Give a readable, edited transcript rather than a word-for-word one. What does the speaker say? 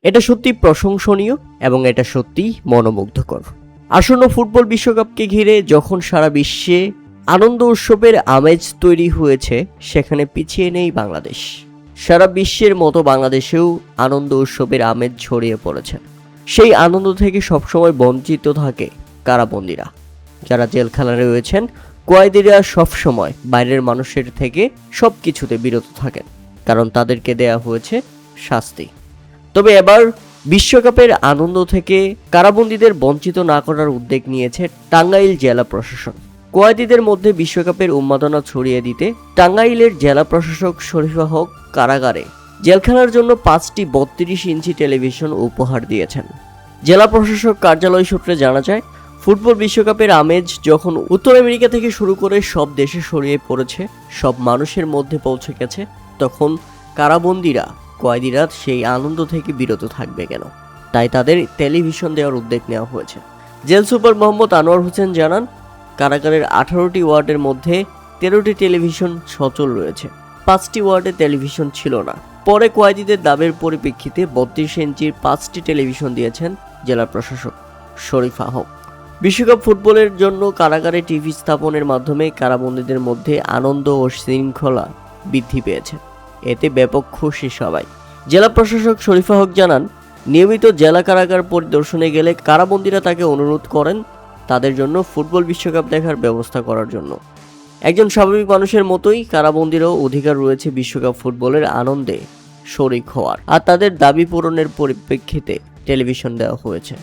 এটা সত্যি প্রশংসনীয় এবং এটা সত্যি মনোমুগ্ধকর। আসন্ন ফুটবল বিশ্বকাপকে ঘিরে যখন সারা বিশ্বে আনন্দ উৎসবের আমেজ তৈরি হয়েছে, সেখানে পিছিয়ে নেই বাংলাদেশ। সারা বিশ্বের মতো বাংলাদেশেও আনন্দ উৎসবের আমেজ ছড়িয়ে পড়েছে। সেই আনন্দ থেকে সবসময় বঞ্চিত থাকে কারাবন্দীরা। যারা জেলখানায় রয়েছেন, কয়েদিরা সবসময় বাইরের মানুষের থেকে সবকিছুতে বিরত থাকেন, কারণ তাদেরকে দেয়া হয়েছে শাস্তি। তবে এবার বিশ্বকাপের আনন্দ থেকে কারাবন্দীদের বঞ্চিত না করার উদ্যোগ নিয়েছে টাঙ্গাইল জেলা প্রশাসন। কয়েদিদের মধ্যে বিশ্বকাপের উন্মাদনা ছড়িয়ে দিতে টাঙ্গাইলের জেলা প্রশাসক শরীফা হক কারাগারে জেলখানার জন্য 5টি 32 ইঞ্চি টেলিভিশন উপহার দিয়েছেন। জেলা প্রশাসক কার্যালয় সূত্রে জানা যায়, ফুটবল বিশ্বকাপের আমেজ যখন উত্তর আমেরিকা থেকে শুরু করে সব দেশে ছড়িয়ে পড়েছে, সব মানুষের মধ্যে পৌঁছে গেছে, তখন কারাবন্দীরা কয়েদিরা সেই আনন্দ থেকে বিরত থাকবে কেন? তাই তাদের টেলিভিশন দেওয়ার উদ্যোগ নেওয়া হয়েছে। জেল সুপার মোহাম্মদ আনোয়ার হোসেন জানান, কারাগারের 18টি ওয়ার্ডের মধ্যে 13টি টেলিভিশন সচল রয়েছে, 5টি ওয়ার্ডে টেলিভিশন ছিল না। পরে কয়েদিদের দাবির পরিপ্রেক্ষিতে 32 ইঞ্চির 5টি টেলিভিশন দিয়েছেন জেলা প্রশাসক শরীফা হক। বিশ্বকাপ ফুটবলের জন্য কারাগারে টিভি স্থাপনের মাধ্যমে কারাবন্দীদের মধ্যে আনন্দ ও শৃঙ্খলা বৃদ্ধি পেয়েছে। এতে ব্যাপক খুশি সবাই। জেলা প্রশাসক শরীফা হক জানান, নিয়মিত জেলা কারাগার পরিদর্শনে গেলে কারাবন্দীরা তাকে অনুরোধ করেন তাদের জন্য ফুটবল বিশ্বকাপ দেখার ব্যবস্থা করার জন্য। একজন স্বাভাবিক মানুষের মতোই কারাবন্দীরও অধিকার রয়েছে বিশ্বকাপ ফুটবলের আনন্দে শরিক হওয়ার, আর তাদের দাবি পূরণের পরিপ্রেক্ষিতে টেলিভিশন দেওয়া হয়েছে।